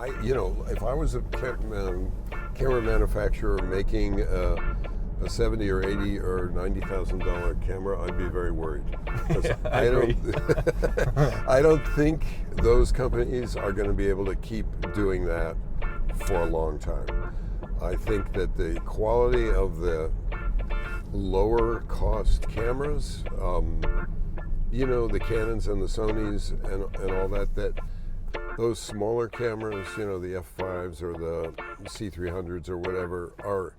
if I was a camera manufacturer making a $70 or $80 or $90,000 camera, I'd be very worried. Yeah, I I don't think those companies are going to be able to keep doing that for a long time. I think that the quality of the lower cost cameras, the Canons and the Sonys and all that those smaller cameras, the F5s or the C300s or whatever, are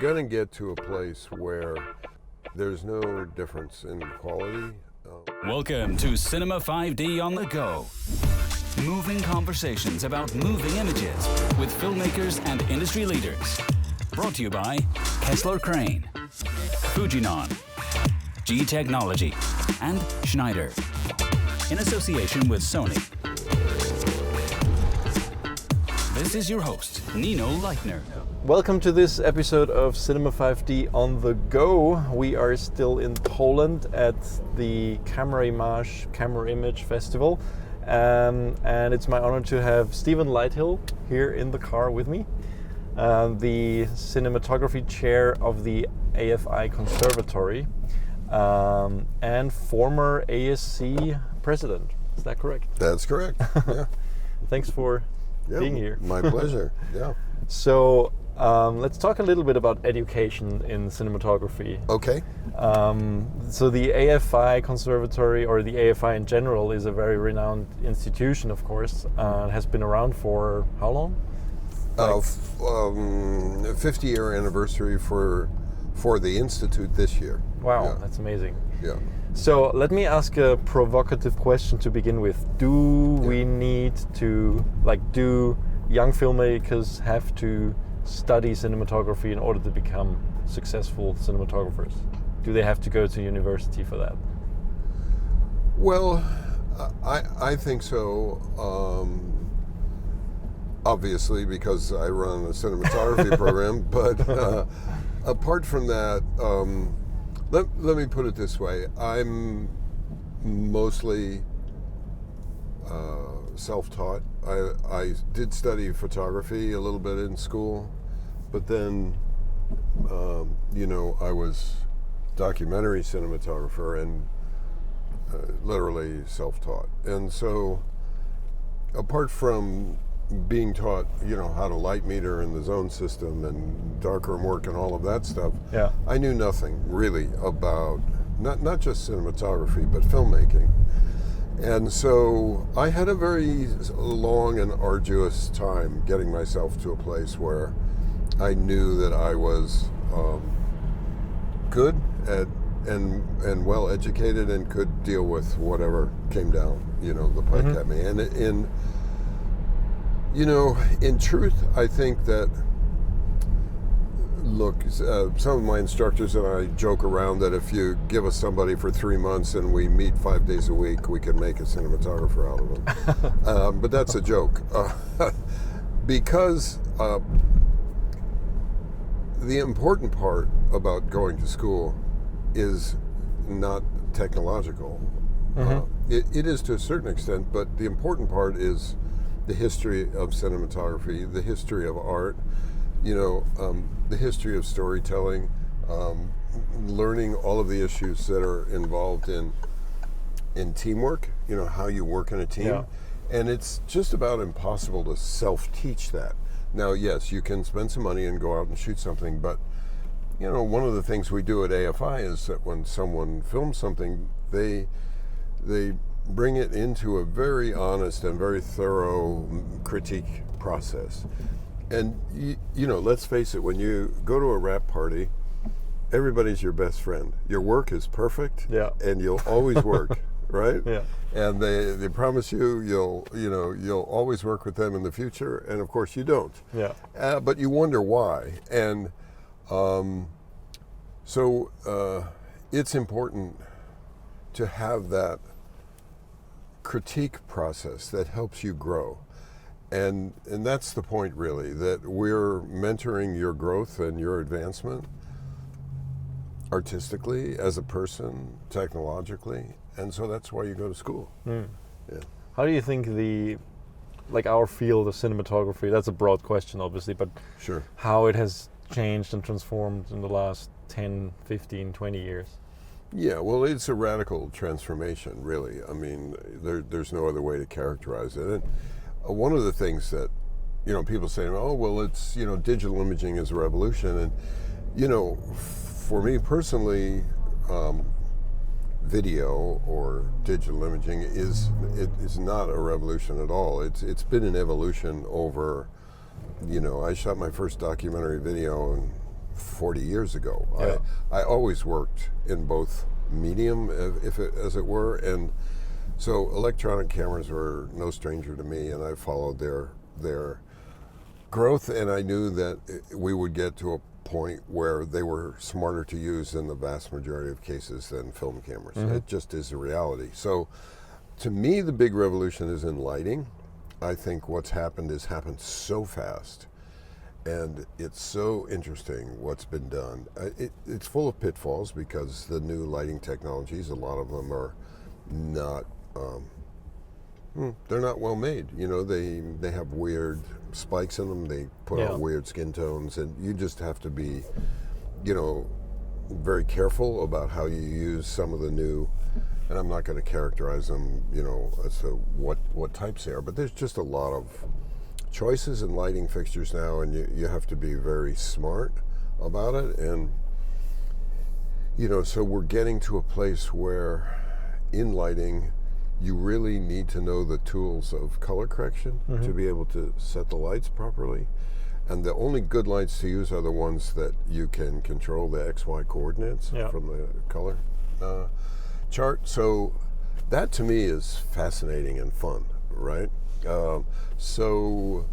going to get to a place where there's no difference in quality. Welcome to Cinema 5D on the Go. Moving conversations about moving images with filmmakers and industry leaders. Brought to you by Kessler Crane, Fujinon, G Technology, and Schneider. In association with Sony. This is your host, Nino Leitner. Welcome to this episode of Cinema 5D on the Go. We are still in Poland at the Camera Image Festival. And it's my honor to have Stephen Lighthill here in the car with me, the cinematography chair of the AFI Conservatory, and former ASC president. Is that correct? That's correct. Yeah. Thanks for being here. My pleasure. Yeah. So let's talk a little bit about education in cinematography. Okay. So the AFI Conservatory, or the AFI in general, is a very renowned institution, of course. It has been around for how long? 50-year anniversary for the institute this year. Wow, yeah. That's amazing. Yeah. So let me ask a provocative question to begin with. Do we need to, do young filmmakers have to study cinematography in order to become successful cinematographers? Do they have to go to university for that? Well, I think so. Obviously, because I run a cinematography program. But apart from that, let me put it this way: I'm mostly self-taught. I did study photography a little bit in school, but then, I was documentary cinematographer and literally self-taught. And so, apart from being taught, how to light meter and the zone system and darkroom work and all of that stuff, I knew nothing really about not just cinematography, but filmmaking. And so I had a very long and arduous time getting myself to a place where I knew that I was good at and well educated and could deal with whatever came down, the pike at me. And in truth, I think that, look, some of my instructors and I joke around that if you give us somebody for 3 months and we meet 5 days a week, we can make a cinematographer out of them. But that's a joke. Because the important part about going to school is not technological. It is to a certain extent, but the important part is the history of cinematography, the history of art, the history of storytelling, learning all of the issues that are involved in teamwork, how you work in a team. Yeah. And it's just about impossible to self-teach that. Now, yes, you can spend some money and go out and shoot something, but one of the things we do at AFI is that when someone films something, they bring it into a very honest and very thorough critique process. And let's face it, when you go to a rap party, everybody's your best friend. Your work is perfect, and you'll always work, right? Yeah. And they promise you'll always work with them in the future, and of course you don't. Yeah. But you wonder why, and so it's important to have that critique process that helps you grow. And that's the point, really, that we're mentoring your growth and your advancement artistically, as a person, technologically, and so that's why you go to school. Yeah. How do you think the like our field of cinematography? That's a broad question, obviously, but Sure. how it has changed and transformed in the last 10, 15, 20 years. Yeah, well, it's a radical transformation, really. I mean, there's no other way to characterize it. And one of the things that, people say, oh, well, it's, digital imaging is a revolution. And, for me personally, video or digital imaging is not a revolution at all. It's been an evolution over, I shot my first documentary video 40 years ago. Yeah. I always worked in both medium, as it were, and so electronic cameras were no stranger to me, and I followed their growth, and I knew that we would get to a point where they were smarter to use in the vast majority of cases than film cameras. Mm-hmm. It just is a reality. So to me, the big revolution is in lighting. I think what's happened so fast, and it's so interesting what's been done. It's full of pitfalls because the new lighting technologies, a lot of them are not, they're not well made. They have weird spikes in them, they put out weird skin tones, and you just have to be, very careful about how you use some of the new, and I'm not going to characterize them, as to what types they are, but there's just a lot of choices in lighting fixtures now, and you have to be very smart about it. And so we're getting to a place where in lighting you really need to know the tools of color correction to be able to set the lights properly, and the only good lights to use are the ones that you can control the XY coordinates from the color chart. So that to me is fascinating and fun, right? So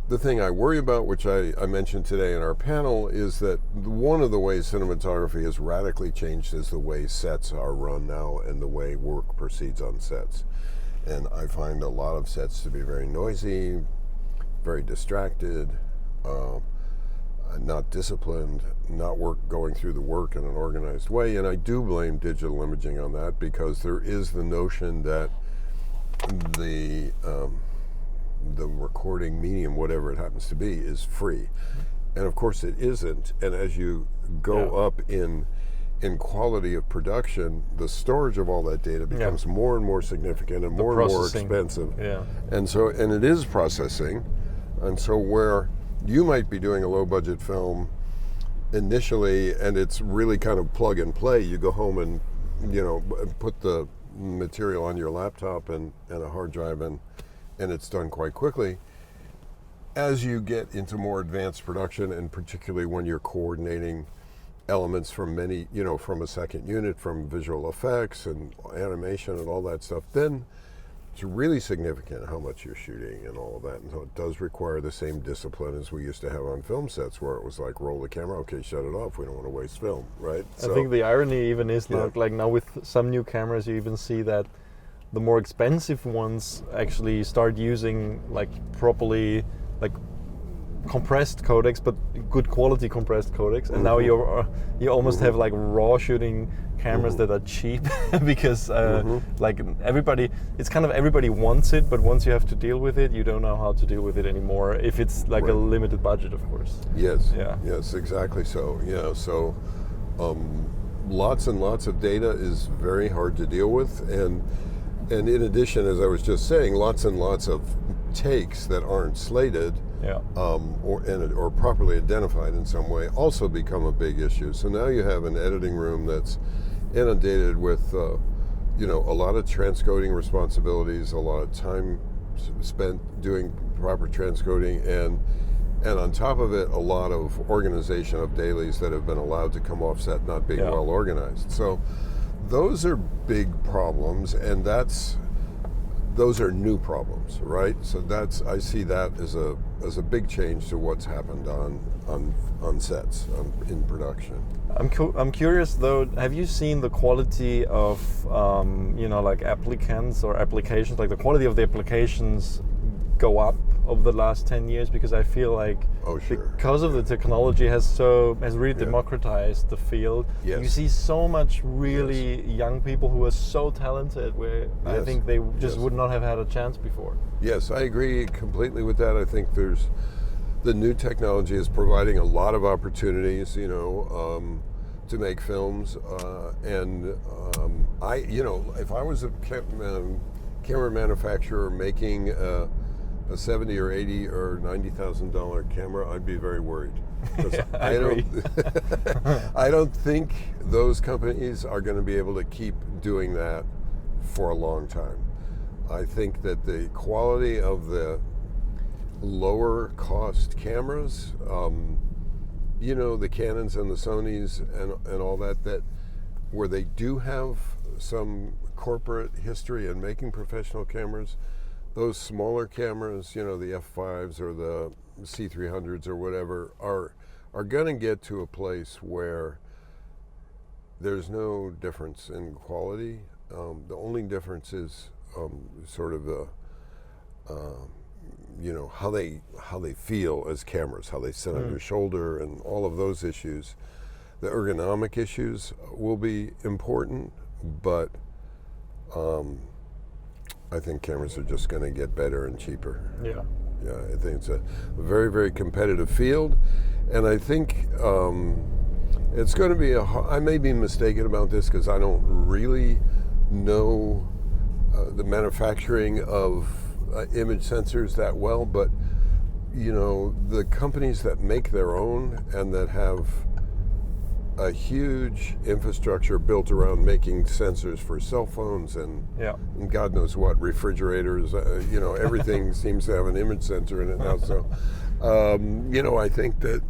the thing I worry about, which I mentioned today in our panel, is that one of the ways cinematography has radically changed is the way sets are run now and the way work proceeds on sets. And I find a lot of sets to be very noisy, very distracted, not disciplined, not going through the work in an organized way. And I do blame digital imaging on that, because there is the notion that the recording medium, whatever it happens to be, is free, and of course it isn't. And as you go up in quality of production, the storage of all that data becomes more and more significant and more and more expensive. And it is processing, and so where you might be doing a low budget film initially, and it's really kind of plug and play. You go home and put the material on your laptop and a hard drive, and it's done quite quickly. As you get into more advanced production, and particularly when you're coordinating elements from many, from a second unit, from visual effects and animation and all that stuff, then it's really significant how much you're shooting and all of that. And so it does require the same discipline as we used to have on film sets, where it was like, roll the camera, okay, shut it off, we don't want to waste film, right? I think the irony even is now, like now with some new cameras, you even see that the more expensive ones actually start using like properly like compressed codecs, but good quality compressed codecs. And now you almost have like raw shooting cameras that are cheap because like everybody wants it, but once you have to deal with it, you don't know how to deal with it anymore if it's like a limited budget, of course. Yes, exactly. So lots and lots of data is very hard to deal with, and in addition, as I was just saying, lots and lots of takes that aren't slated or properly identified in some way also become a big issue. So now you have an editing room that's inundated with a lot of transcoding responsibilities, a lot of time spent doing proper transcoding, and on top of it, a lot of organization of dailies that have been allowed to come off set not being well organized. So those are big problems, and those are new problems, right? So I see that as a big change to what's happened on sets in production. I'm curious though. Have you seen the quality of like applicants or applications, like the quality of the applications go up over the last 10 years, because I feel like because of the technology has really democratized the field. Yes. You see so much really young people who are so talented where I think they just would not have had a chance before. Yes, I agree completely with that. I think the new technology is providing a lot of opportunities, to make films, and if I was a camera manufacturer making a $70 or $80 or $90,000 camera, I'd be very worried. I agree. I don't think those companies are going to be able to keep doing that for a long time. I think that the quality of the lower cost cameras, the Canons and the Sonys and all that where they do have some corporate history in making professional cameras, those smaller cameras, the F5s or the C300s or whatever, are going to get to a place where there's no difference in quality. The only difference is sort of the how they feel as cameras, how they sit on your shoulder, and all of those issues. The ergonomic issues will be important, but I think cameras are just going to get better and cheaper. Yeah. Yeah, I think it's a very, very competitive field, and I think it's going to be I may be mistaken about this because I don't really know the manufacturing of image sensors that well, but the companies that make their own and that have a huge infrastructure built around making sensors for cell phones and God knows what, refrigerators, everything seems to have an image sensor in it now. So, I think that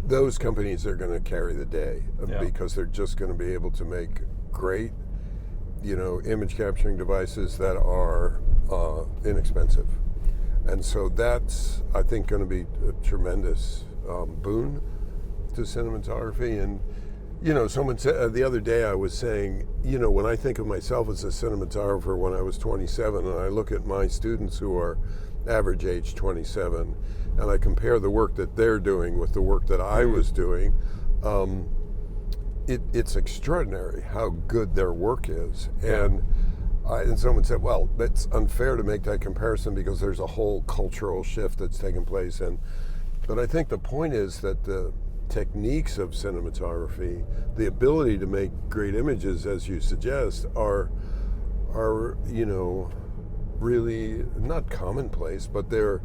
those companies are going to carry the day because they're just going to be able to make great, image capturing devices that are inexpensive. And so that's, I think, going to be a tremendous boon to cinematography. And someone said the other day, I was saying, when I think of myself as a cinematographer when I was 27, and I look at my students who are average age 27, and I compare the work that they're doing with the work that I was doing, it's extraordinary how good their work is. And someone said, well, that's unfair to make that comparison because there's a whole cultural shift that's taken place. But I think the point is that the techniques of cinematography, the ability to make great images, as you suggest, are really not commonplace, but they've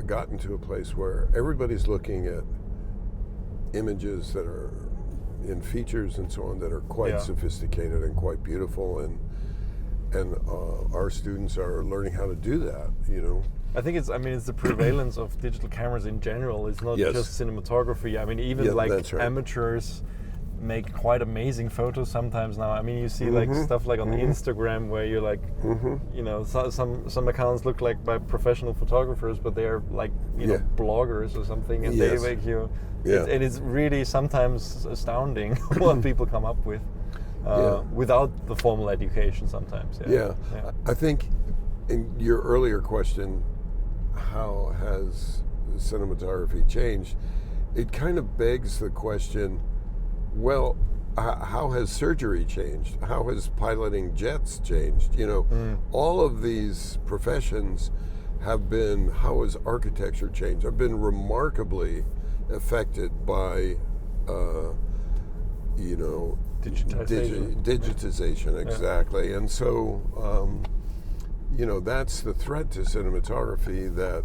gotten to a place where everybody's looking at images that are in features and so on that are quite sophisticated and quite beautiful, and our students are learning how to do that. I think it's the prevalence of digital cameras in general. It's not just cinematography. I mean, even amateurs make quite amazing photos sometimes now. I mean, you see like stuff like on Instagram where you're like, some accounts look like by professional photographers, but they are like bloggers or something, and they make you. And it's really sometimes astounding what people come up with without the formal education. Sometimes. I think in your earlier question, how has cinematography changed? It kind of begs the question, well, how has surgery changed? How has piloting jets changed? All of these professions have been, how has architecture changed? Have been remarkably affected by, digitization, exactly. And so, that's the threat to cinematography, that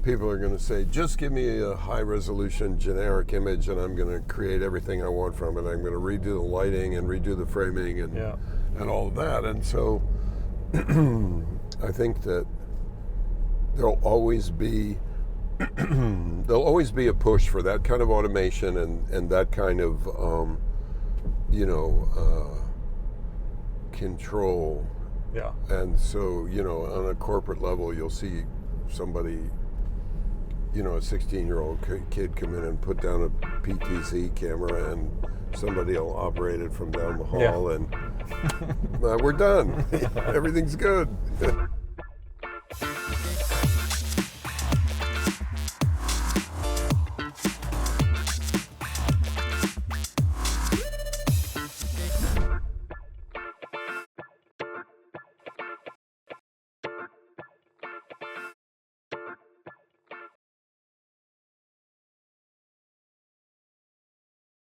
people are going to say, just give me a high resolution generic image and I'm going to create everything I want from it. I'm going to redo the lighting and redo the framing and all of that. And so I think that there'll always be a push for that kind of automation and that kind of control. Yeah. And so, on a corporate level, you'll see somebody, a 16-year-old kid come in and put down a PTZ camera, and somebody will operate it from down the hall, and we're done. Everything's good.